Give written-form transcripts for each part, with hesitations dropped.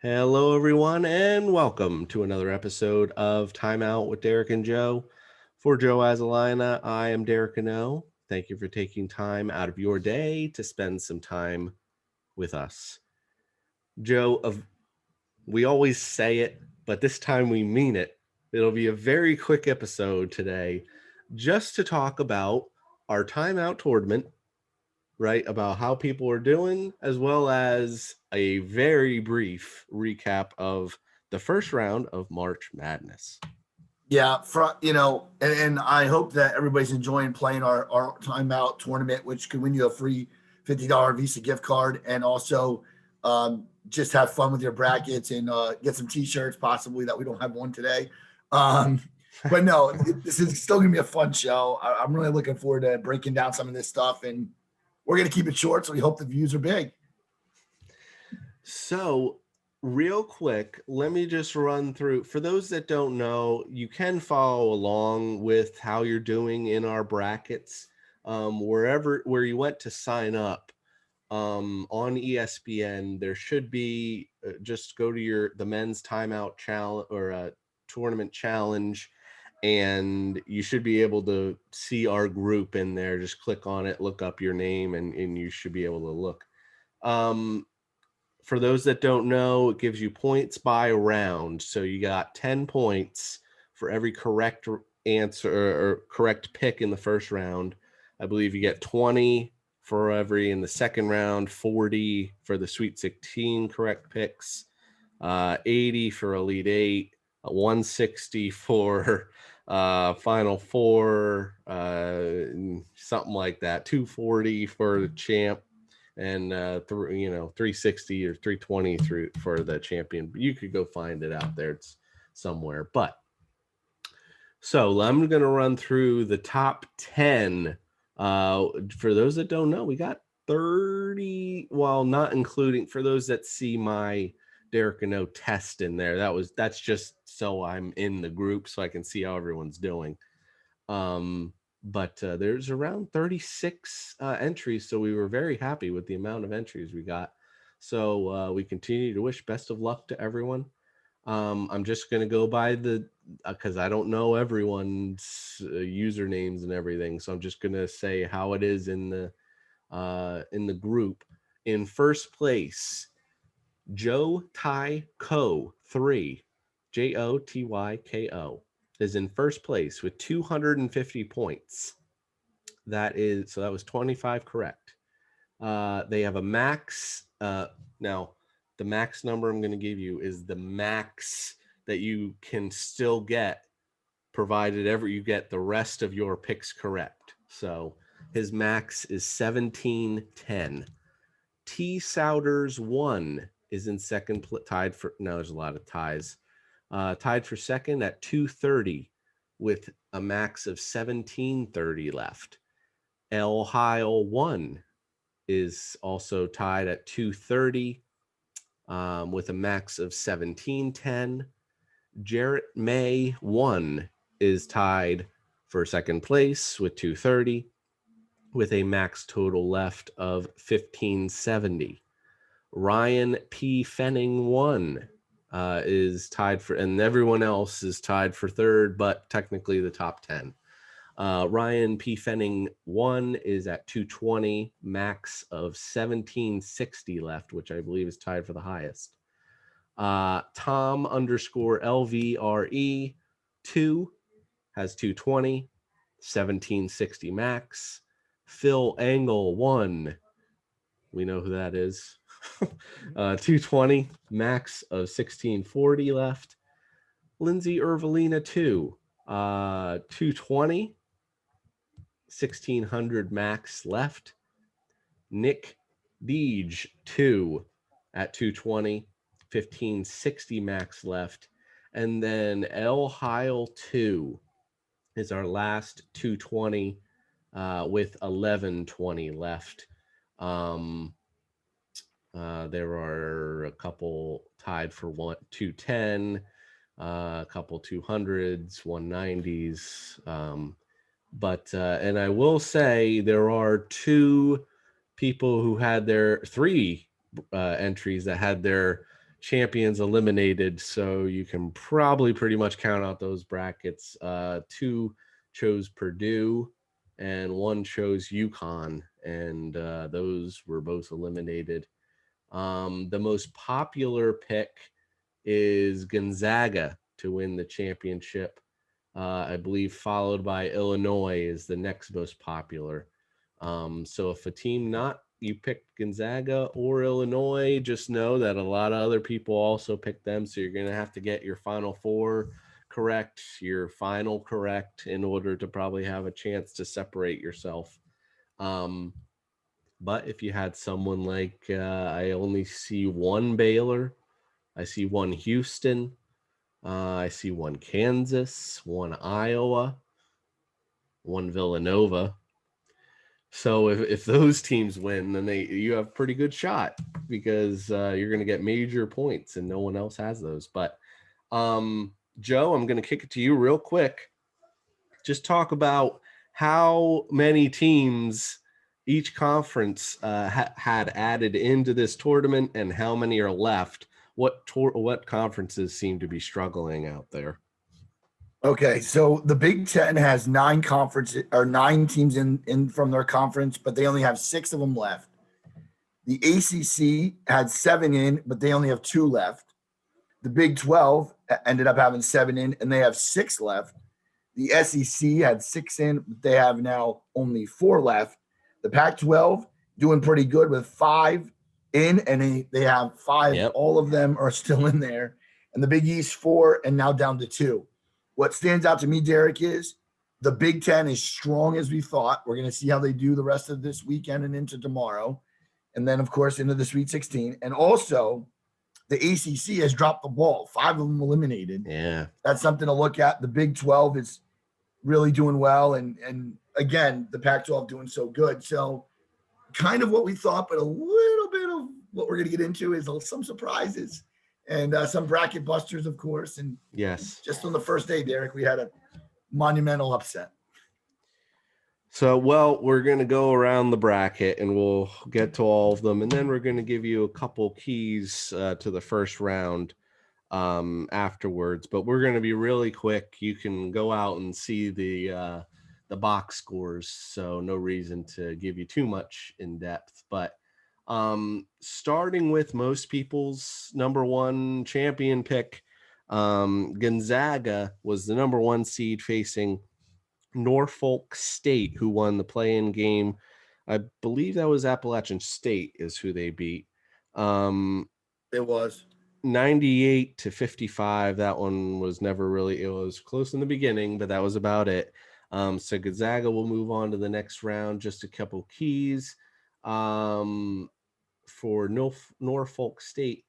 Hello, everyone, and welcome to another episode of Timeout with Derek and Joe. For Joe Azalina, I am Derek Cano. Thank you for taking time out of your day to spend some time with us. Joe, we always say it, but this time we mean it. It'll be a very quick episode today just to talk about our Timeout Tournament, right? About how people are doing, as well as a very brief recap of the first round of March Madness. Yeah, and I hope that everybody's enjoying playing our timeout tournament, which could win you a free $50 Visa gift card, and also just have fun with your brackets and get some T-shirts, possibly that we don't have one today. Um, but no, this is still gonna be a fun show. I'm really looking forward to breaking down some of this stuff, and we're gonna keep it short, so we hope the views are big. So, real quick, let me just run through. For those that don't know, you can follow along with how you're doing in our brackets. Where you went to sign up on ESPN, there should be just go to the men's timeout challenge or tournament challenge, and you should be able to see our group in there. Just click on it, look up your name, and you should be able to look. For those that don't know, it gives you points by round. So you got 10 points for every correct answer or correct pick in the first round. I believe you get 20 for every in the second round, 40 for the Sweet 16 correct picks, 80 for Elite Eight, 160 for Final Four, something like that, 240 for the champ, and 360 or 320 through for the champion. You could go find it out there. It's somewhere. But so I'm going to run through the top 10. For those that don't know, we got 30, well, not including for those that see my Derek and O test in there. That's just so I'm in the group so I can see how everyone's doing. But there's around 36 entries, so we were very happy with the amount of entries we got. So we continue to wish best of luck to everyone. I'm just going to go by the because I don't know everyone's usernames and everything, so I'm just going to say how it is in the group. In first place, Joe Ty Co 3, JOTYKO, is in first place with 250 points. That was 25 correct. They have a max. Now, the max number I'm going to give you is the max that you can still get, provided ever you get the rest of your picks correct. So his max is 1710. T Souders 1 is in second, tied for. No, there's a lot of ties. Tied for second at 230 with a max of 1730 left. El Heil 1 is also tied at 230 with a max of 1710. Jarrett May 1 is tied for second place with 230 with a max total left of 1570. Ryan P. Fenning 1 is tied for, and everyone else is tied for third, but technically the top 10. Ryan P. Fenning 1 is at 220, max of 1760 left, which I believe is tied for the highest. Tom _ LVRE 2 has 220, 1760 max. Phil Angle 1, we know who that is. 220, max of 1640 left. Lindsay Ervelina 2, 220, 1600 max left. Nick Deej 2 at 220, 1560 max left. And then El Heil 2 is our last 220 with 1120 left. There are a couple tied for 210, a couple 200s, 190s. But and I will say there are two people who had three entries that had their champions eliminated, so you can probably pretty much count out those brackets. 2 chose Purdue and 1 chose UConn, and those were both eliminated. The most popular pick is Gonzaga to win the championship. I believe followed by Illinois is the next most popular. So if a team not you picked Gonzaga or Illinois, just know that a lot of other people also picked them. So you're going to have to get your final 4 correct, your final correct, in order to probably have a chance to separate yourself. But if you had someone like, I only see 1 Baylor, I see 1 Houston, I see 1 Kansas, 1 Iowa, 1 Villanova. So if those teams win, then you have a pretty good shot, because you're going to get major points and no one else has those. But Joe, I'm going to kick it to you real quick. Just talk about how many teams each conference had added into this tournament and how many are left. What conferences seem to be struggling out there? Okay, so the Big Ten has 9 conferences or 9 teams in from their conference, but they only have 6 of them left. The ACC had 7 in, but they only have 2 left. The Big 12 ended up having 7 in, and they have 6 left. The SEC had 6 in, but they have now only 4 left. The Pac-12 doing pretty good with 5 in, and they have 5. Yep. All of them are still in there. And the Big East 4, and now down to 2. What stands out to me, Derek, is the Big Ten is strong as we thought. We're going to see how they do the rest of this weekend and into tomorrow. And then, of course, into the Sweet 16. And also, the ACC has dropped the ball. 5 of them eliminated. Yeah. That's something to look at. The Big 12 is really doing well. And again, the Pac-12 doing so good. So kind of what we thought, but a little bit of what we're going to get into is some surprises. And some bracket busters, of course. And yes, just on the first day, Derek, we had a monumental upset. So, well, we're going to go around the bracket and we'll get to all of them. And then we're going to give you a couple keys to the first round afterwards. But we're going to be really quick. You can go out and see the box scores. So no reason to give you too much in depth. But starting with most people's number 1 champion pick, Gonzaga was the number 1 seed facing Norfolk State, who won the play-in game. I believe that was Appalachian State is who they beat. It was 98-55. That one was never really, it was close in the beginning, but that was about it. So Gonzaga will move on to the next round. Just a couple keys. For Norfolk State,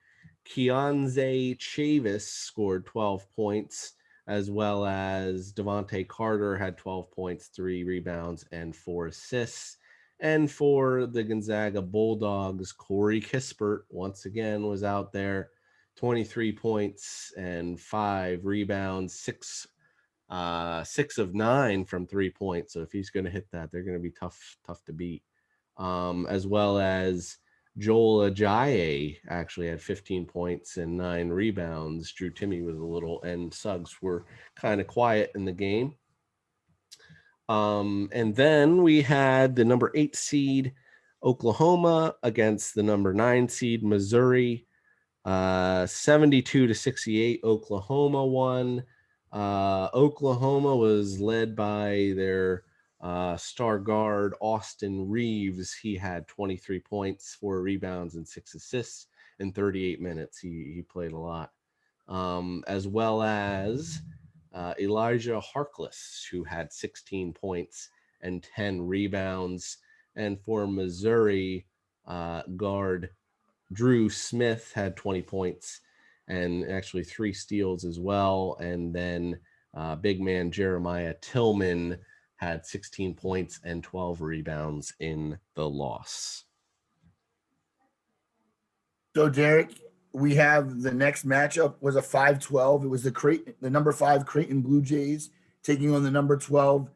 Keontae Chavis scored 12 points, as well as Devontae Carter had 12 points, 3 rebounds, and 4 assists. And for the Gonzaga Bulldogs, Corey Kispert once again was out there, 23 points and 5 rebounds, 6 of 9 from 3 points. So if he's going to hit that, they're going to be tough to beat. As well as Joel Ajayi actually had 15 points and 9 rebounds. Drew Timme was a little, and Suggs were kind of quiet in the game. And then we had the number 8 seed Oklahoma against the number 9 seed Missouri. 72-68, Oklahoma won. Oklahoma was led by their star guard Austin Reeves. He had 23 points, 4 rebounds, and 6 assists in 38 minutes. He played a lot. As well as Elijah Harkless, who had 16 points and 10 rebounds. And for Missouri, guard Drew Smith had 20 points and actually 3 steals as well. And then big man Jeremiah Tillman had 16 points and 12 rebounds in the loss. So, Derek, we have the next matchup was a 5-12. It was the number 5 Creighton Blue Jays taking on the number 12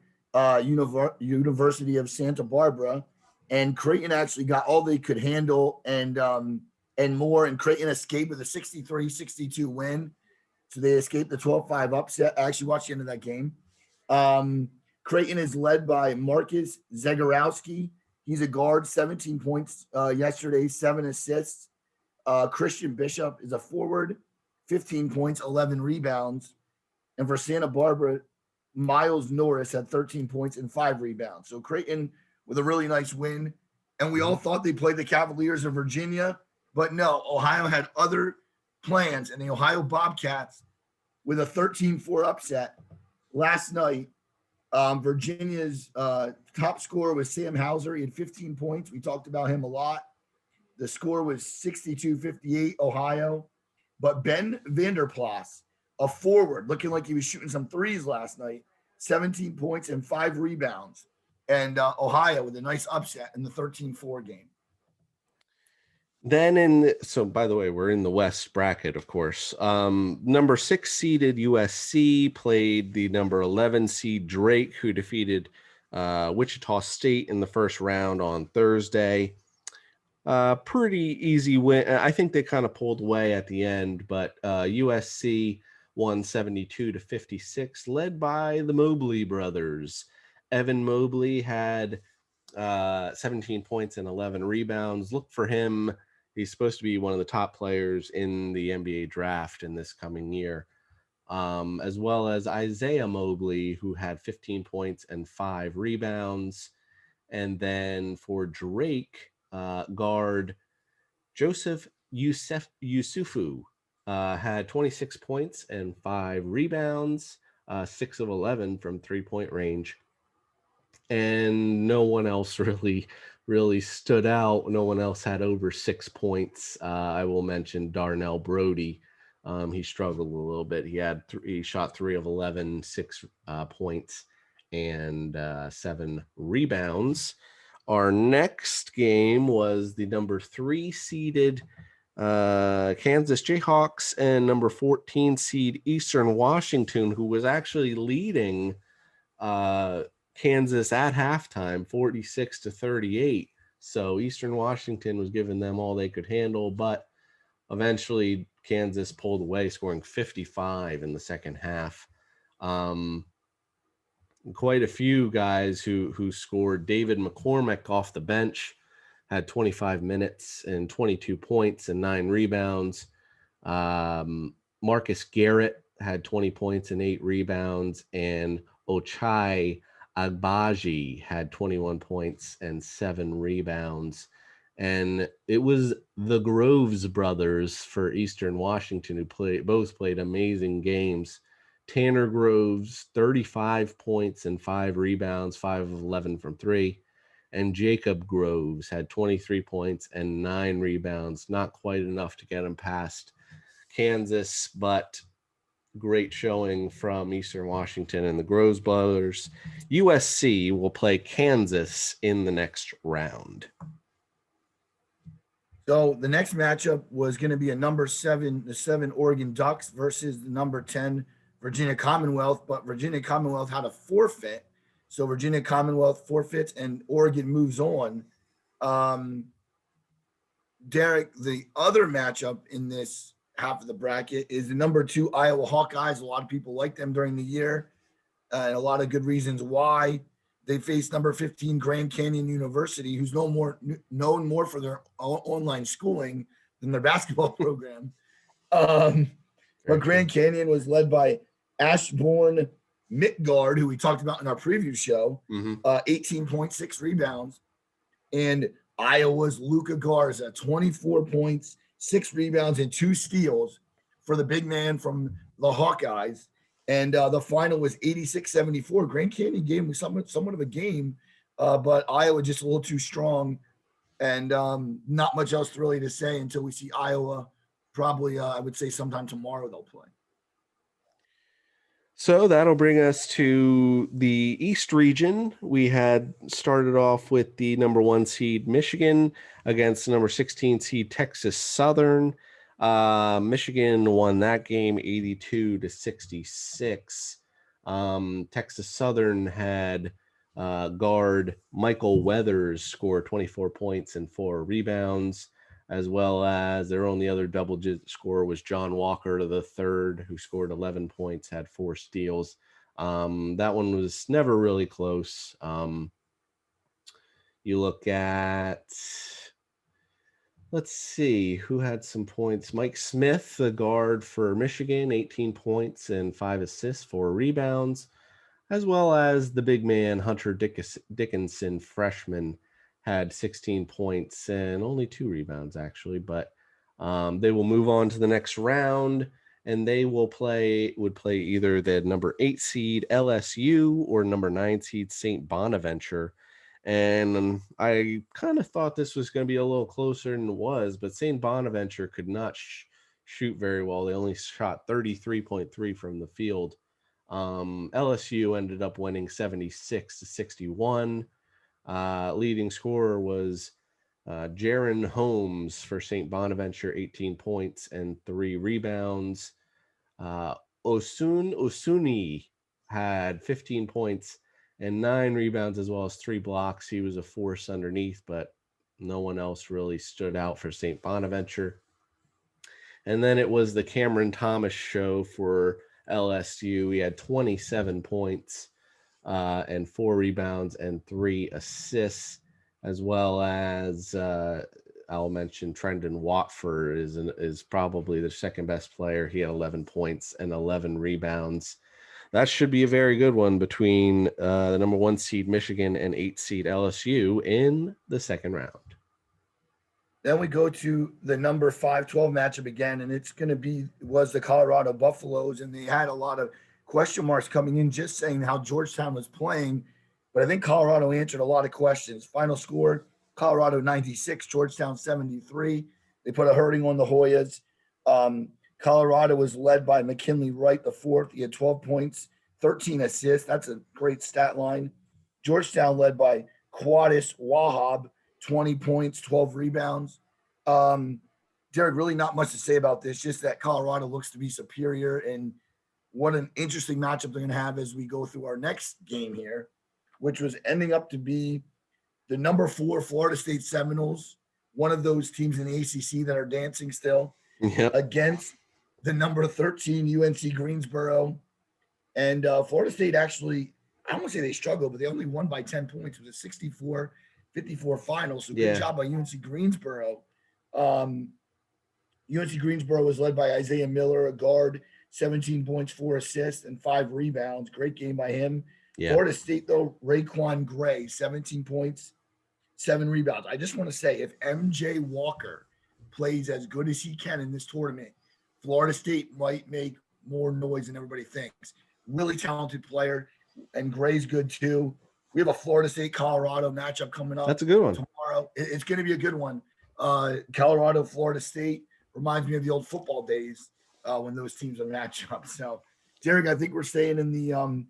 University of Santa Barbara. And Creighton actually got all they could handle. And and more. And Creighton escaped with a 63-62 win. So they escaped the 12-5 upset. I actually watched the end of that game. Creighton is led by Marcus Zagorowski. He's a guard, 17 points yesterday, 7 assists. Christian Bishop is a forward, 15 points, 11 rebounds. And for Santa Barbara, Miles Norris had 13 points and 5 rebounds. So Creighton with a really nice win. And we all thought they played the Cavaliers of Virginia, but no, Ohio had other plans, and the Ohio Bobcats with a 13-4 upset last night. Virginia's top scorer was Sam Hauser. He had 15 points. We talked about him a lot. The score was 62-58 Ohio. But Ben Vanderplas, a forward, looking like he was shooting some threes last night, 17 points and 5 rebounds. And Ohio with a nice upset in the 13-4 game. Then so by the way, we're in the West bracket, of course. Number 6 seeded USC played the number 11 seed Drake, who defeated Wichita State in the first round on Thursday. Pretty easy win. I think they kind of pulled away at the end, but USC won 72-56, led by the Mobley brothers. Evan Mobley had 17 points and 11 rebounds. Look for him. He's supposed to be one of the top players in the NBA draft in this coming year, as well as Isaiah Mobley, who had 15 points and 5 rebounds. And then for Drake, guard Joseph Yusufu had 26 points and 5 rebounds, 6 of 11 from 3-point range. And no one else really stood out. No one else had over 6 points. I will mention Darnell Brody. He struggled a little bit. He shot 3 of 11, 6 points and 7 rebounds. Our next game was the number 3 seeded Kansas Jayhawks and number 14 seed Eastern Washington, who was actually leading Kansas at halftime, 46-38. So Eastern Washington was giving them all they could handle, but eventually Kansas pulled away, scoring 55 in the second half. Quite a few guys who scored. David McCormick off the bench had 25 minutes and 22 points and 9 rebounds. Marcus Garrett had 20 points and 8 rebounds, and Ochai Agbaji had 21 points and 7 rebounds. And it was the Groves brothers for Eastern Washington who both played amazing games. Tanner Groves, 35 points and 5 rebounds, 5 of 11 from 3. And Jacob Groves had 23 points and 9 rebounds. Not quite enough to get him past Kansas, but great showing from Eastern Washington and the Groves brothers. USC will play Kansas in the next round. So the next matchup was going to be a number 7, the 7 Oregon Ducks versus the number 10 Virginia Commonwealth, but Virginia Commonwealth had a forfeit. So Virginia Commonwealth forfeits and Oregon moves on. Derek, the other matchup in this half of the bracket is the number 2 Iowa Hawkeyes. A lot of people like them during the year, and a lot of good reasons why. They face number 15 Grand Canyon University, who's known more for their online schooling than their basketball program. But Grand Canyon was led by Ashbourne Midgard, who we talked about in our preview show, 18.6 rebounds. And Iowa's Luka Garza, 24 points, 6 rebounds, and 2 steals for the big man from the Hawkeyes. And the final was 86-74. Grand Canyon game was somewhat of a game, but Iowa just a little too strong. And not much else really to say until we see Iowa. Probably, I would say sometime tomorrow they'll play. So that'll bring us to the East region. We had started off with the number 1 seed Michigan against the number 16 seed Texas Southern. Michigan won that game 82-66. Texas Southern had guard Michael Weathers score 24 points and 4 rebounds. as well as their only other double-digit scorer was John Walker to the third, who scored 11 points, had 4 steals. That one was never really close. You look at, let's see, who had some points. Mike Smith, the guard for Michigan, 18 points and 5 assists, 4 rebounds, as well as the big man Hunter Dickinson, freshman, had 16 points and only 2 rebounds, actually. But they will move on to the next round, and they would play either the number 8 seed LSU or number 9 seed St. Bonaventure. And I kind of thought this was going to be a little closer than it was, but St. Bonaventure could not shoot very well. They only shot 33.3 from the field. LSU ended up winning 76-61. Leading scorer was Jaron Holmes for St. Bonaventure, 18 points and 3 rebounds. Osuni had 15 points and 9 rebounds, as well as 3 blocks. He was a force underneath, but no one else really stood out for St. Bonaventure. And then it was the Cameron Thomas show for LSU. He had 27 points and 4 rebounds and 3 assists, as well as I'll mention Trendon Watford is probably the second best player. He had 11 points and 11 rebounds. That should be a very good one between the number 1 seed Michigan and 8 seed LSU in the second round. Then we go to the number 5-12 matchup again, and it's going to was the Colorado Buffaloes, and they had a lot of question marks coming in, just saying how Georgetown was playing. But I think Colorado answered a lot of questions. Final score, Colorado 96, Georgetown 73. They put a hurting on the Hoyas. Colorado was led by McKinley Wright the fourth. He had 12 points, 13 assists. That's a great stat line. Georgetown led by Quadis Wahab, 20 points, 12 rebounds. Derek, really not much to say about this, just that Colorado looks to be superior. And what an interesting matchup they're going to have as we go through our next game here, which was ending up to be the number 4 Florida State Seminoles, one of those teams in the ACC that are dancing still, against the number 13 UNC Greensboro. And Florida State actually, I don't want to say they struggled, but they only won by 10 points. It was a 54 final. So good job by UNC Greensboro. UNC Greensboro was led by Isaiah Miller, a guard, 17 points, 4 assists, and 5 rebounds. Great game by him. Yeah. Florida State, though, Raekwon Gray, 17 points, 7 rebounds. I just want to say, if MJ Walker plays as good as he can in this tournament, Florida State might make more noise than everybody thinks. Really talented player, and Gray's good too. We have a Florida State-Colorado matchup coming up. That's a good one. Tomorrow. It's going to be a good one. Colorado, Florida State reminds me of the old football days when those teams are matched up. So, Derek, I think we're staying in the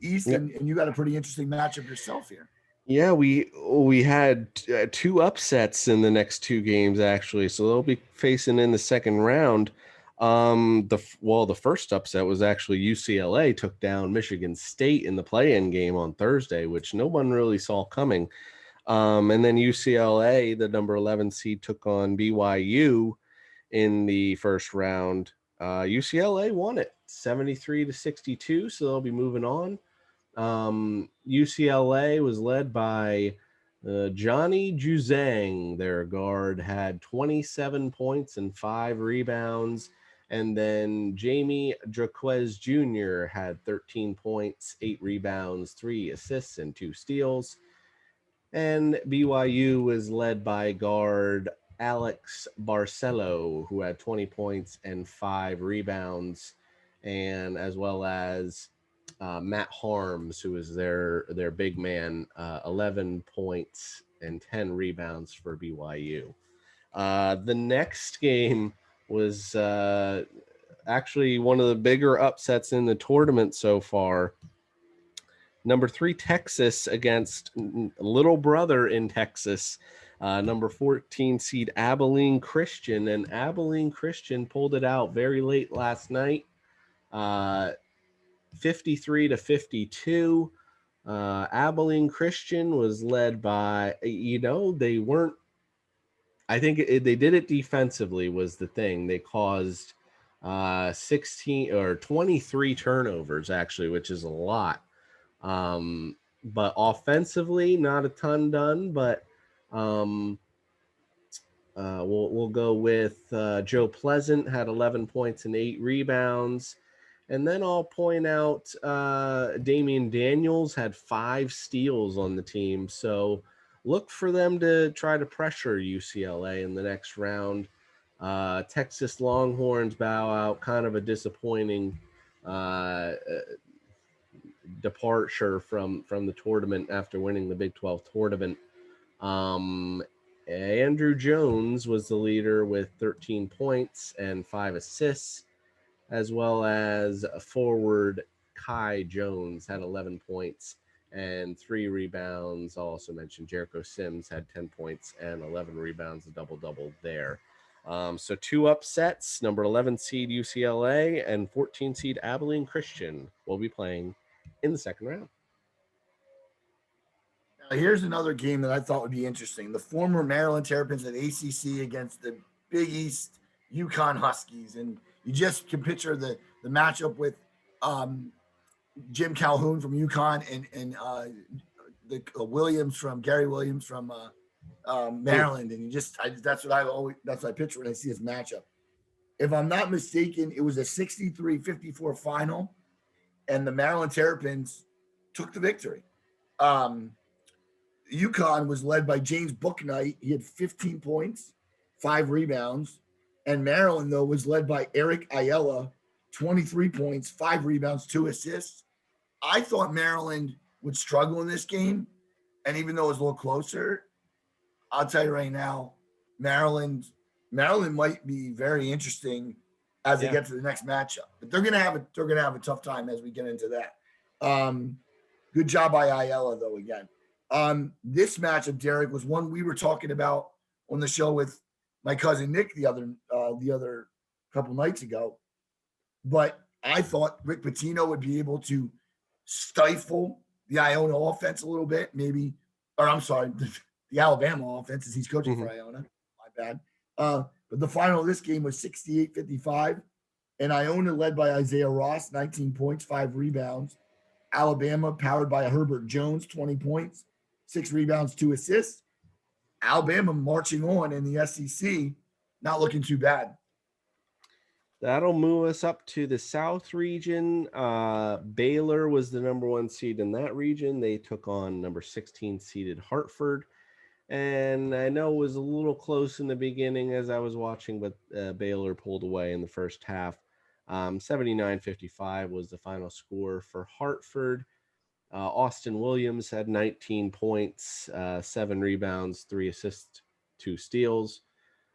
East, and you got a pretty interesting matchup yourself here. Yeah, we had 2 upsets in the next 2 games, actually. So they'll be facing in the second round. The first upset was actually UCLA took down Michigan State in the play-in game on Thursday, which no one really saw coming. And then UCLA, the number 11 seed, took on BYU in the first round. UCLA won it 73-62, so they'll be moving on. UCLA was led by Johnny Juzang. Their guard had 27 points and 5 rebounds. And then Jamie Jaquez Jr. had 13 points, 8 rebounds, 3 assists, and 2 steals. And BYU was led by guard Alex Barcelo, who had 20 points and 5 rebounds, and as well as Matt Harms, who was their big man, 11 points and 10 rebounds for BYU. The next game was actually one of the bigger upsets in the tournament so far. Number 3 Texas against little brother in Texas, number 14 seed Abilene Christian, and Abilene Christian pulled it out very late last night, 53-52. Abilene Christian was led by, they weren't I think they did it defensively was the thing. They caused 16 or 23 turnovers actually, which is a lot. But offensively, not a ton done. But we'll go with Joe Pleasant had 11 points and 8 rebounds. And then I'll point out Damian Daniels had 5 steals on the team. So look for them to try to pressure UCLA in the next round. Texas Longhorns Bow Out, kind of a disappointing departure from the tournament after winning the Big 12 tournament. Andrew Jones was the leader with 13 points and 5 assists, as well as forward Kai Jones had 11 points and 3 rebounds. I'll also mention Jericho Sims had 10 points and 11 rebounds, a double-double there. So 2 upsets, number 11 seed UCLA and 14 seed Abilene Christian will be playing in the second round. Now, here's another game that I thought would be interesting. The former Maryland Terrapins at ACC against the Big East UConn Huskies. And you just can picture the matchup with Jim Calhoun from UConn and the Gary Williams from Maryland. And that's what I picture when I see this matchup. If I'm not mistaken, it was a 63-54 final, and the Maryland Terrapins took the victory. UConn was led by James Bouknight. He had 15 points, 5 rebounds. And Maryland, though, was led by Eric Ayala, 23 points, 5 rebounds, 2 assists. I thought Maryland would struggle in this game. And even though it was a little closer, I'll tell you right now, Maryland might be very interesting as they get to the next matchup. But they're gonna have a tough time as we get into that. Good job by Ayala, though, again. This matchup, Derek, was one we were talking about on the show with my cousin Nick the other couple nights ago. But I thought Rick Pitino would be able to stifle the Iona offense a little bit, maybe, or I'm sorry, the Alabama offense as he's coaching for Iona. My bad. But the final of this game was 68-55, and Iona led by Isaiah Ross, 19 points, 5 rebounds. Alabama powered by Herbert Jones, 20 points, 6 rebounds, 2 assists. Alabama marching on in the SEC, not looking too bad. That'll move us up to the South region. Baylor was the number 1 seed in that region. They took on number 16 seeded Hartford. And I know it was a little close in the beginning as I was watching, but Baylor pulled away in the first half. 79-55 was the final score for Hartford. Austin Williams had 19 points, 7 rebounds, 3 assists, 2 steals,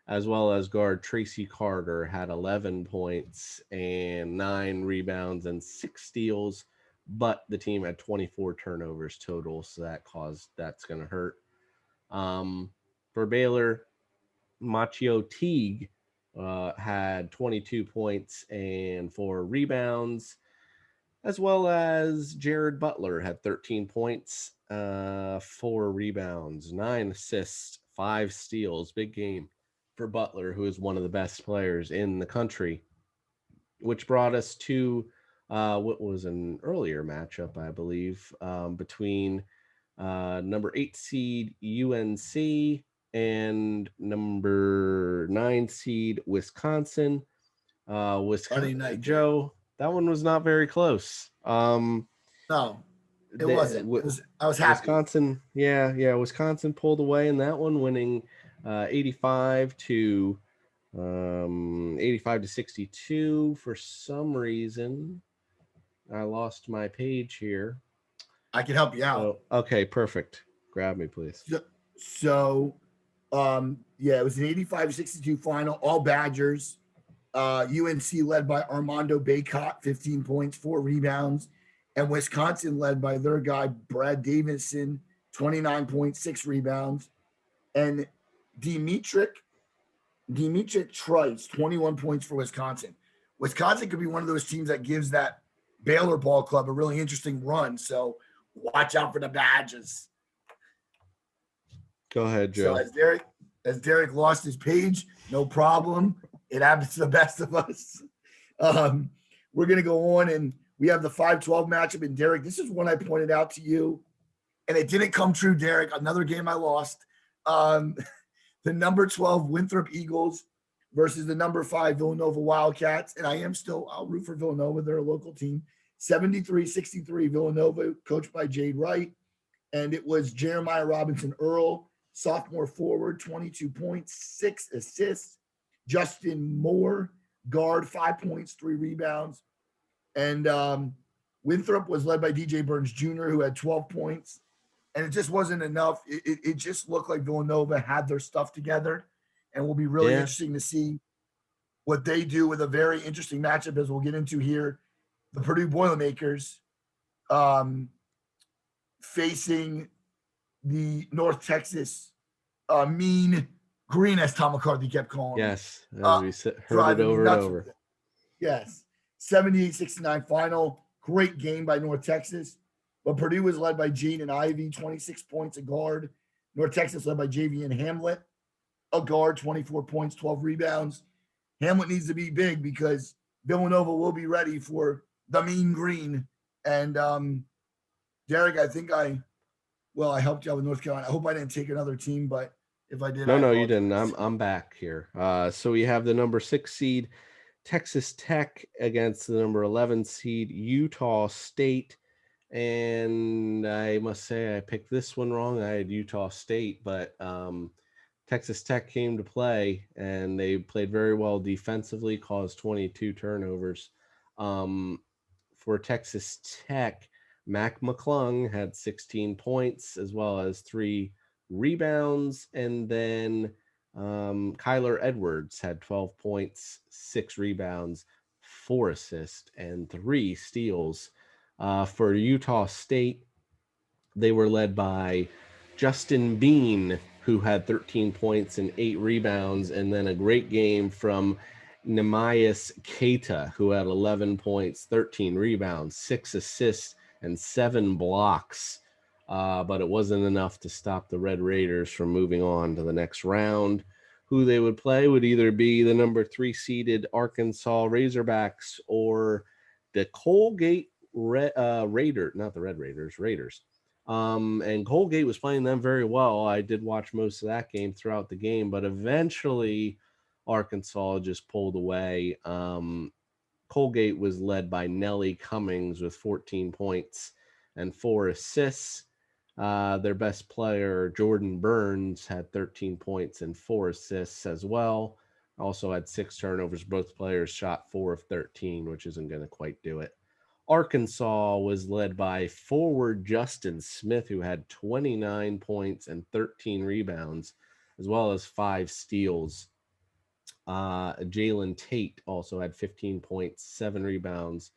as well as guard Tracy Carter had 11 points and 9 rebounds and 6 steals, but the team had 24 turnovers total, so that's going to hurt. For Baylor, Machio Teague had 22 points and 4 rebounds, as well as Jared Butler had 13 points, 4 rebounds, 9 assists, 5 steals. Big game for Butler, who is one of the best players in the country, which brought us to what was an earlier matchup, I believe, between number 8 seed UNC and number 9 seed Wisconsin. Wisconsin, Joe, that one was not very close. No, it wasn't. I was happy. Wisconsin, Wisconsin pulled away in that one, winning 85 to 62. For some reason, I lost my page here. I can help you out. Okay, perfect. Grab me, please. So it was an 85-62 final, all Badgers. UNC led by Armando Bacot, 15 points, 4 rebounds. And Wisconsin led by their guy, Brad Davison, 29 points, 6 rebounds. And Dimitri Trice, 21 points for Wisconsin. Wisconsin could be one of those teams that gives that Baylor ball club a really interesting run. So watch out for the Badgers. Go ahead, Joe. So as Derek lost his page. No problem. It happens to the best of us. We're going to go on, and we have the 5-12 matchup. And Derek, this is one I pointed out to you, and it didn't come true, Derek. Another game I lost. The number 12 Winthrop Eagles versus the number 5 Villanova Wildcats. And I'll root for Villanova. They're a local team. 73-63 Villanova, coached by Jade Wright. And it was Jeremiah Robinson Earl, sophomore forward, 22 points, 6 assists. Justin Moore, guard, 5 points, 3 rebounds. And Winthrop was led by DJ Burns Jr., who had 12 points. And it just wasn't enough. It just looked like Villanova had their stuff together. And will be really interesting to see what they do with a very interesting matchup, as we'll get into here. The Purdue Boilermakers facing the North Texas Mean Green, as Tom McCarthy kept calling them. Yes, we heard it over and over. Yes, 78-69 final. Great game by North Texas. But Purdue was led by Gene and Ivy, 26 points a guard. North Texas led by JV and Hamlet, a guard, 24 points, 12 rebounds. Hamlet needs to be big because Villanova will be ready for the Mean Green. And Derek, I think I helped you out with North Carolina. I hope I didn't take another team, but if I did, no, you didn't. I'm back here. So we have the number 6 seed Texas Tech against the number 11 seed Utah State. And I must say I picked this one wrong. I had Utah State, but Texas Tech came to play, and they played very well defensively, caused 22 turnovers. For Texas Tech, Mac McClung had 16 points as well as 3 rebounds, and then Kyler Edwards had 12 points, 6 rebounds, 4 assists, and 3 steals. For Utah State, they were led by Justin Bean, who had 13 points and 8 rebounds, and then a great game from Nehemias Keita, who had 11 points, 13 rebounds, 6 assists, and 7 blocks. But it wasn't enough to stop the Red Raiders from moving on to the next round. Who they would play would either be the number 3 seeded Arkansas Razorbacks or the Colgate Raiders. And Colgate was playing them very well. I did watch most of that game throughout the game, but eventually Arkansas just pulled away. Colgate was led by Nellie Cummings with 14 points and 4 assists. Their best player, Jordan Burns, had 13 points and 4 assists as well. Also had 6 turnovers. Both players shot 4 of 13, which isn't going to quite do it. Arkansas was led by forward Justin Smith, who had 29 points and 13 rebounds, as well as 5 steals. Jalen Tate also had 15 points, 7 rebounds,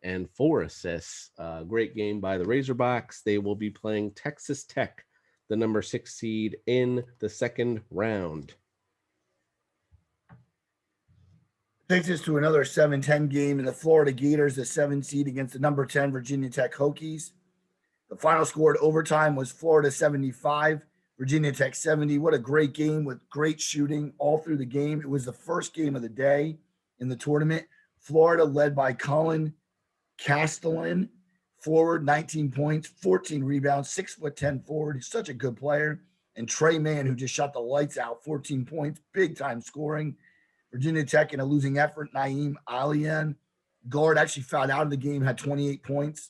and 4 assists. Great game by the Razorbacks. They will be playing Texas Tech, the number 6 seed, in the second round. Takes us to another 7-10 game in the Florida Gators, the 7 seed against the number 10 Virginia Tech Hokies. The final score at overtime was Florida 75, Virginia Tech 70. What a great game with great shooting all through the game. It was the first game of the day in the tournament. Florida led by Colin Castellan, forward, 19 points, 14 rebounds, 6'10" forward. He's such a good player. And Trey Mann, who just shot the lights out, 14 points, big time scoring. Virginia Tech in a losing effort, Naeem Alian, guard, actually fouled out of the game, had 28 points.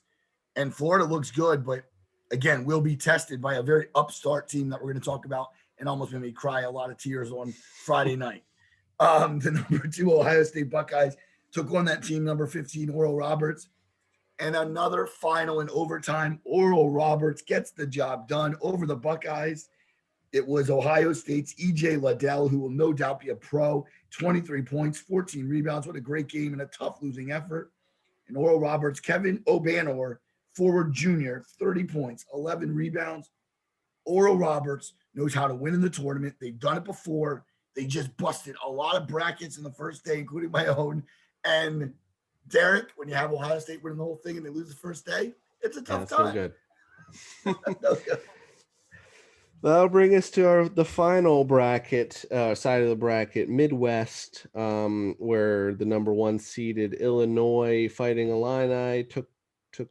And Florida looks good, but again, will be tested by a very upstart team that we're going to talk about and almost made me cry a lot of tears on Friday night. The number 2 Ohio State Buckeyes took on that team, number 15 Oral Roberts. And another final in overtime, Oral Roberts gets the job done over the Buckeyes. It was Ohio State's E.J. Liddell, who will no doubt be a pro, 23 points, 14 rebounds. What a great game and a tough losing effort. And Oral Roberts, Kevin Obanor, forward junior, 30 points, 11 rebounds. Oral Roberts knows how to win in the tournament. They've done it before. They just busted a lot of brackets in the first day, including my own. And Derek, when you have Ohio State winning the whole thing and they lose the first day, it's a tough time. No good. That'll bring us to the final bracket, side of the bracket, Midwest, where the number 1 seeded Illinois Fighting Illini took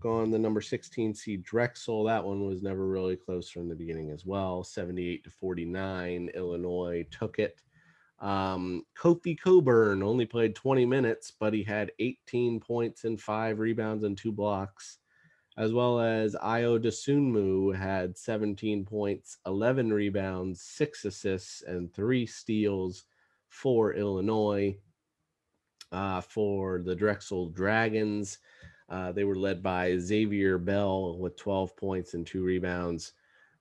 on the number 16 seed Drexel. That one was never really close from the beginning as well. 78-49, Illinois took it. Kofi Coburn only played 20 minutes, but he had 18 points and 5 rebounds and 2 blocks, as well as Ayo Dosunmu had 17 points, 11 rebounds, 6 assists, and 3 steals for Illinois. For the Drexel Dragons, they were led by Xavier Bell with 12 points and 2 rebounds,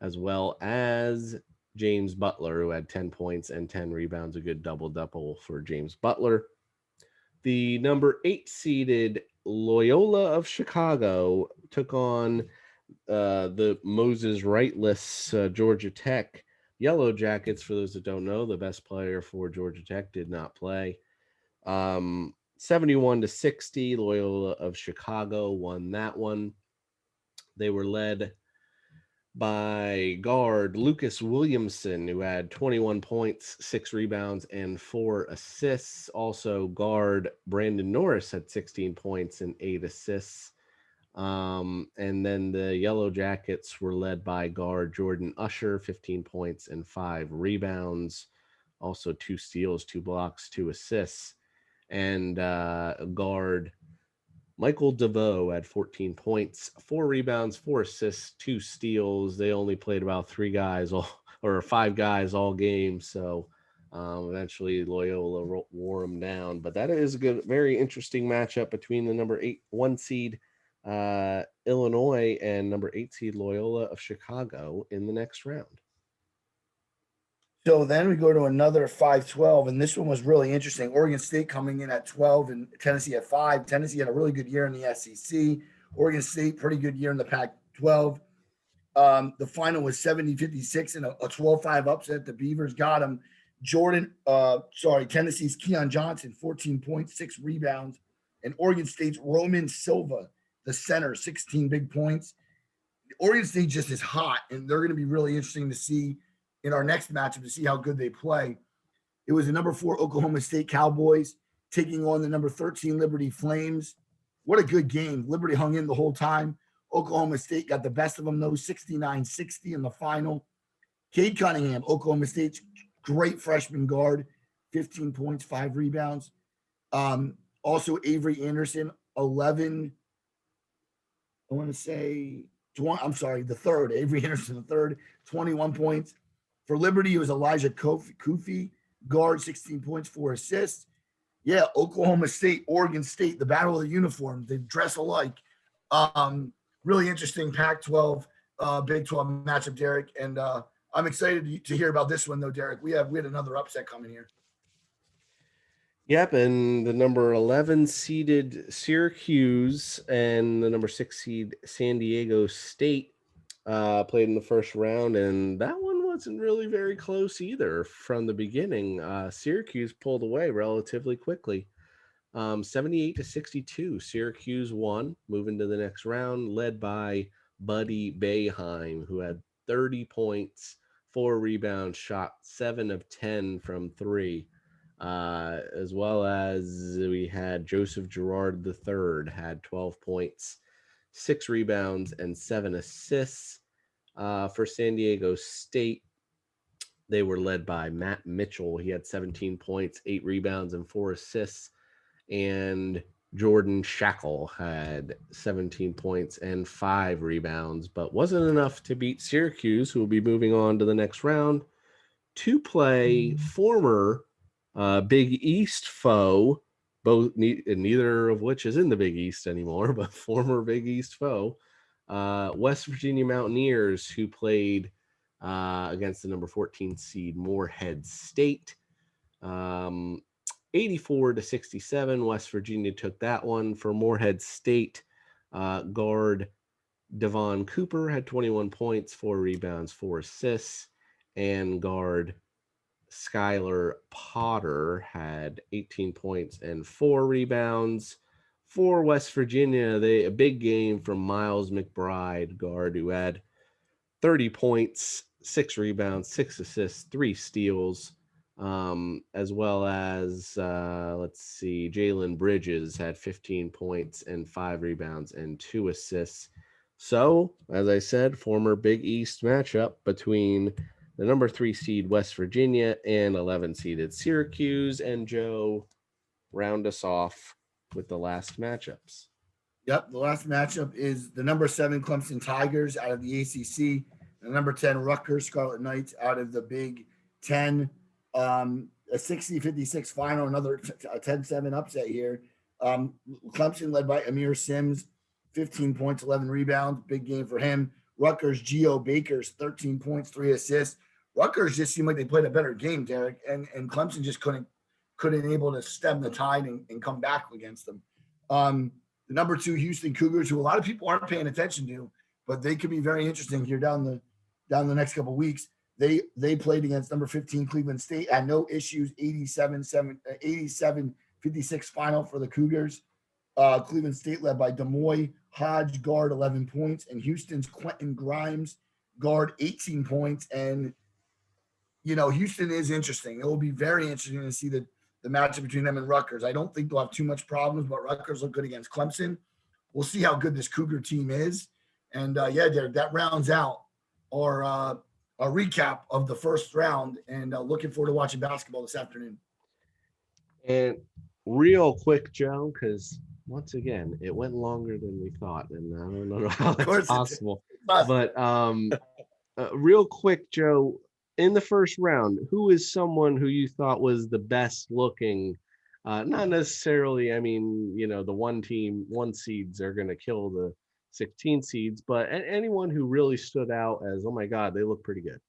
as well as James Butler, who had 10 points and 10 rebounds, a good double-double for James Butler. The number 8 seeded Loyola of Chicago took on the Moses Wrightless Georgia Tech Yellow Jackets. For those that don't know, the best player for Georgia Tech did not play. 71-60, Loyola of Chicago won that one. They were led by guard Lucas Williamson, who had 21 points, 6 rebounds, and 4 assists. Also, guard Brandon Norris had 16 points and 8 assists. And then the Yellow Jackets were led by guard Jordan Usher, 15 points and 5 rebounds. Also 2 steals, 2 blocks, 2 assists. And guard Michael DeVoe had 14 points, 4 rebounds, 4 assists, 2 steals. They only played about 3 guys or 5 guys all game. So eventually Loyola wore them down. But that is a good, very interesting matchup between the number 1 seed Illinois and number 8 seed Loyola of Chicago in the next round. So then we go to another 5-12, and this one was really interesting. Oregon State coming in at 12 and Tennessee at 5. Tennessee had a really good year in the SEC. Oregon State, pretty good year in the Pac-12. The final was 70-56 and a 12-5 upset. The Beavers got him. Tennessee's Keon Johnson, 14 points, 6 rebounds. And Oregon State's Roman Silva, the center, 16 big points. Oregon State just is hot, and they're going to be really interesting to see in our next matchup to see how good they play. It was the number 4 Oklahoma State Cowboys taking on the number 13 Liberty Flames. What a good game. Liberty hung in the whole time. Oklahoma State got the best of them, though, 69-60 in the final. Cade Cunningham, Oklahoma State's great freshman guard, 15 points, 5 rebounds. Also, Avery Anderson, 11. I want to say, the third. Avery Anderson, the third, 21 points. For Liberty, it was Elijah Kofi, guard, 16 points, 4 assists. Yeah, Oklahoma State, Oregon State, the battle of the uniforms. They dress alike. Really interesting Pac-12, Big 12 matchup, Derek. And I'm excited to hear about this one, though, Derek. We had another upset coming here. Yep, and the number 11 seeded Syracuse and the number 6 seed San Diego State played in the first round, and that one wasn't really very close either from the beginning. Syracuse pulled away relatively quickly. 78-62. Syracuse won, moving to the next round, led by Buddy Boeheim, who had 30 points, 4 rebounds, shot 7 of 10 from 3. As well as we had Joseph Girard III had 12 points, 6 rebounds, and 7 assists. For San Diego State, they were led by Matt Mitchell. He had 17 points, 8 rebounds, and 4 assists. And Jordan Shackle had 17 points and 5 rebounds, but wasn't enough to beat Syracuse, who will be moving on to the next round to play former Big East foe, neither of which is in the Big East anymore, but former Big East foe, West Virginia Mountaineers, who played against the number 14 seed Morehead State. 84-67, West Virginia took that one. For Morehead State, guard Devon Cooper had 21 points, 4 rebounds, 4 assists, and guard Skylar Potter had 18 points and 4 rebounds. For West Virginia, a big game from Miles McBride, guard, who had 30 points, 6 rebounds, 6 assists, 3 steals, as well as let's see, Jalen Bridges had 15 points and 5 rebounds and 2 assists. So, as I said, former Big East matchup between the number 3 seed West Virginia and 11 seeded Syracuse. And Joe, round us off with the last matchups. Yep, the last matchup is the number 7 Clemson Tigers out of the ACC, the number 10 Rutgers Scarlet Knights out of the Big Ten. A 60-56 final, another 10-7 upset here. Clemson led by Amir Sims, 15 points, 11 rebounds, big game for him. Rutgers Geo Bakers, 13 points, 3 assists. Rutgers just seemed like they played a better game, Derek, and Clemson just couldn't able to stem the tide and come back against them. The number 2 Houston Cougars, who a lot of people aren't paying attention to, but they could be very interesting here down the next couple of weeks. They played against number 15 Cleveland State, had no issues, 87-56 final for the Cougars. Cleveland State led by Demoy Hodge, guard, 11 points, and Houston's Quentin Grimes, guard, 18 points. And Houston is interesting. It will be very interesting to see the matchup between them and Rutgers. I don't think they'll have too much problems, but Rutgers look good against Clemson. We'll see how good this Cougar team is. And Derek, that rounds out our recap of the first round, and looking forward to watching basketball this afternoon. And real quick, Joe, because once again, it went longer than we thought, and I don't know how that's possible. But real quick, Joe, in the first round, who is someone who you thought was the best looking? Not necessarily, I mean, the one seeds are going to kill the 16 seeds, but anyone who really stood out as, oh my God, they look pretty good.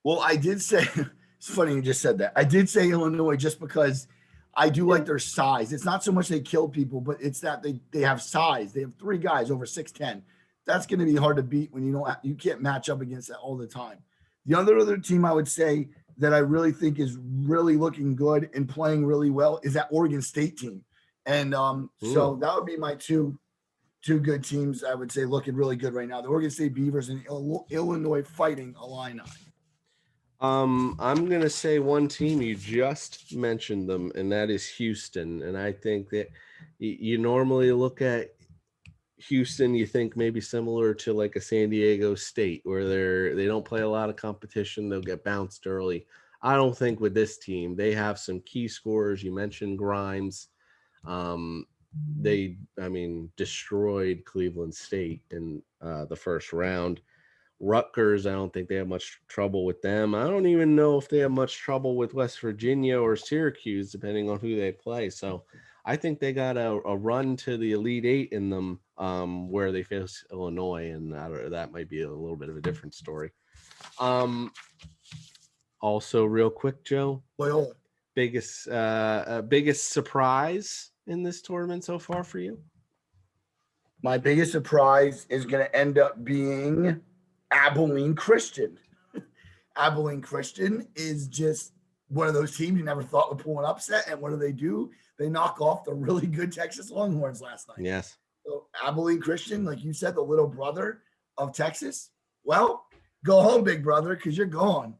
Well, I did say, it's funny you just said that. I did say Illinois just because I do like their size. It's not so much they kill people, but it's that they have size. They have 3 guys over 6'10". That's going to be hard to beat when you can't match up against that all the time. The other team I would say that I really think is really looking good and playing really well is that Oregon State team. And so that would be my two good teams, I would say, looking really good right now. The Oregon State Beavers and Illinois Fighting Illini. I'm going to say one team, you just mentioned them, and that is Houston. And I think that you normally look at Houston, you think maybe similar to like a San Diego State, where they don't play a lot of competition. They'll get bounced early. I don't think with this team, they have some key scorers. You mentioned Grimes. They destroyed Cleveland State in the first round. Rutgers, I don't think they have much trouble with them. I don't even know if they have much trouble with West Virginia or Syracuse, depending on who they play. So I think they got a run to the Elite Eight in them, where they face Illinois, and that might be a little bit of a different story. Also, real quick, Joe, biggest surprise in this tournament so far for you? My biggest surprise is going to end up being Abilene Christian. Abilene Christian is just one of those teams you never thought would pull an upset. And what do? They knock off the really good Texas Longhorns last night. Yes. So Abilene Christian, like you said, the little brother of Texas. Well, go home, big brother, because you're gone.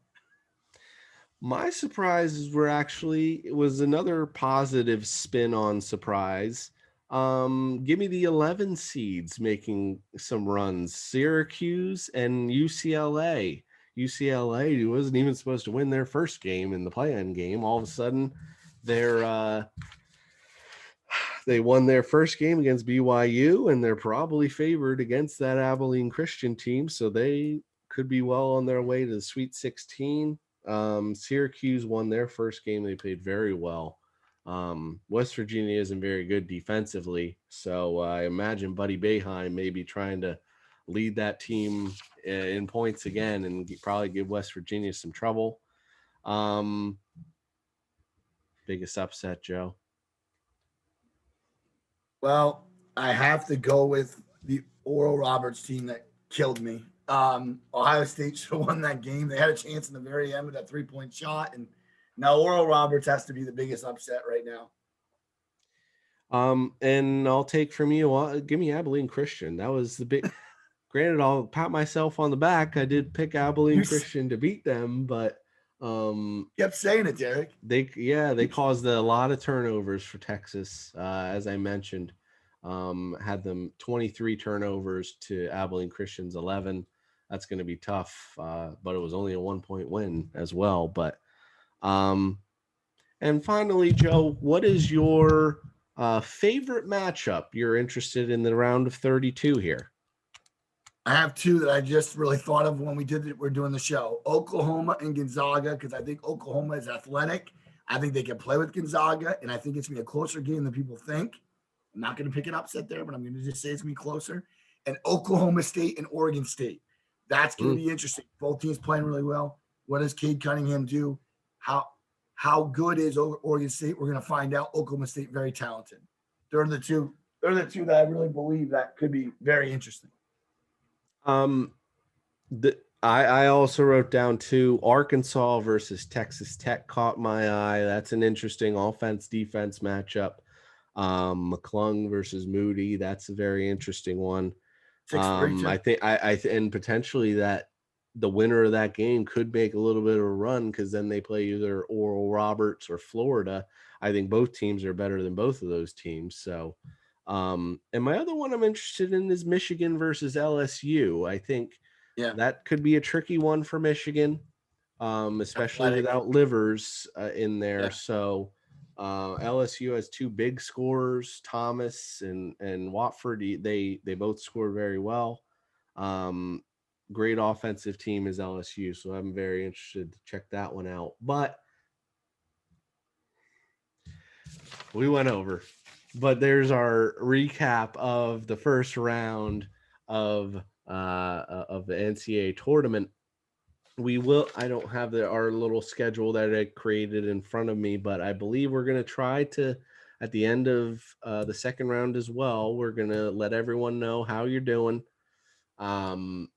My surprises it was another positive spin on surprise. Give me the 11 seeds making some runs. Syracuse and UCLA. UCLA wasn't even supposed to win their first game in the play-in game. All of a sudden, they won their first game against BYU, and they're probably favored against that Abilene Christian team. So they could be well on their way to the Sweet 16. Syracuse won their first game. They played very well. West Virginia isn't very good defensively, so I imagine Buddy Boeheim may be trying to lead that team in points again and probably give West Virginia some trouble. Biggest upset, Joe? Well, I have to go with the Oral Roberts team that killed me. Ohio State should have won that game. They had a chance in the very end with that 3-point shot, and now Oral Roberts has to be the biggest upset right now. And I'll take from you. Give me Abilene Christian. That was the big. granted, I'll pat myself on the back. I did pick Abilene Christian to beat them, but kept saying it, Derek. They caused a lot of turnovers for Texas, as I mentioned. Had them 23 turnovers to Abilene Christian's 11. That's going to be tough, but it was only a 1-point win as well. But and finally, Joe, what is your favorite matchup you're interested in the round of 32 here? I have two that I just really thought of when we're doing the show. Oklahoma and Gonzaga, because I think Oklahoma is athletic. I think they can play with Gonzaga, and I think it's going to be a closer game than people think. I'm not going to pick an upset there, but I'm going to just say it's going to be closer. And Oklahoma State and Oregon State. That's going to be interesting. Both teams playing really well. What does Cade Cunningham do? How good is Oregon State? We're going to find out. Oklahoma State, very talented. They're the two that I really believe that could be very interesting. I also wrote down two. Arkansas versus Texas Tech caught my eye. That's an interesting offense-defense matchup. McClung versus Moody. That's a very interesting one. I think and potentially that the winner of that game could make a little bit of a run because then they play either Oral Roberts or Florida. I think both teams are better than both of those teams. So, and my other one I'm interested in is Michigan versus LSU. I think that could be a tricky one for Michigan, especially without Livers in there. Yeah. So LSU has two big scorers, Thomas and Watford. They both score very well. Great offensive team is LSU, so I'm very interested to check that one out. But we went over. But there's our recap of the first round of the NCAA tournament. I don't have our little schedule that I created in front of me, but I believe we're going to try to, at the end of the second round as well, we're going to let everyone know how you're doing, and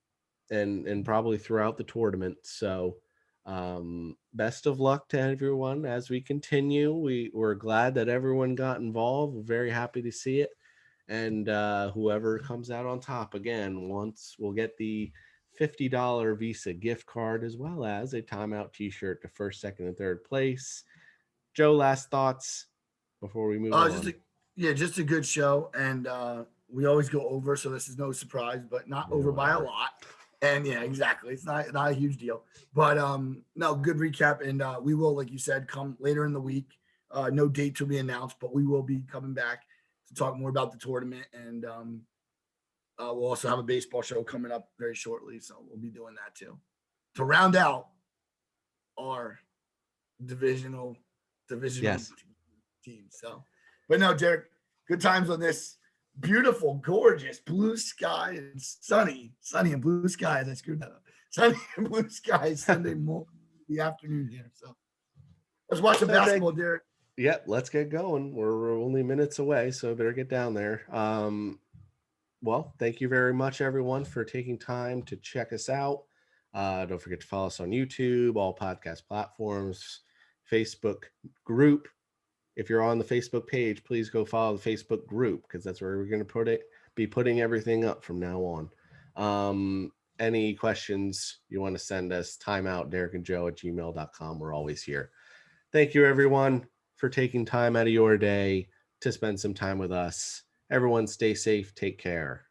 probably throughout the tournament. So best of luck to everyone as we continue. We're glad that everyone got involved. We're very happy to see it. And whoever comes out on top again, we'll get the $50 Visa gift card as well as a timeout t-shirt to first, second, and third place. Joe, last thoughts before we move on? Just a good show. And we always go over, so this is no surprise, but not over by a lot. And yeah, exactly. It's not a huge deal, but no, good recap. And we will, like you said, come later in the week. No date to be announced, but we will be coming back to talk more about the tournament. And we'll also have a baseball show coming up very shortly. So we'll be doing that too, to round out our divisional teams. So, but no, Derek, good times on this. Beautiful, gorgeous, blue sky and sunny and blue skies. I screwed that up. Sunny and blue skies Sunday morning, the afternoon here. So let's watch some basketball, Derek. Yep, let's get going. We're only minutes away, so better get down there. Well, thank you very much, everyone, for taking time to check us out. Don't forget to follow us on YouTube, all podcast platforms, Facebook group. If you're on the Facebook page, please go follow the Facebook group because that's where we're going to be putting everything up from now on. Any questions you want to send us, timeoutderekandjoe@gmail.com. We're always here. Thank you, everyone, for taking time out of your day to spend some time with us. Everyone stay safe. Take care.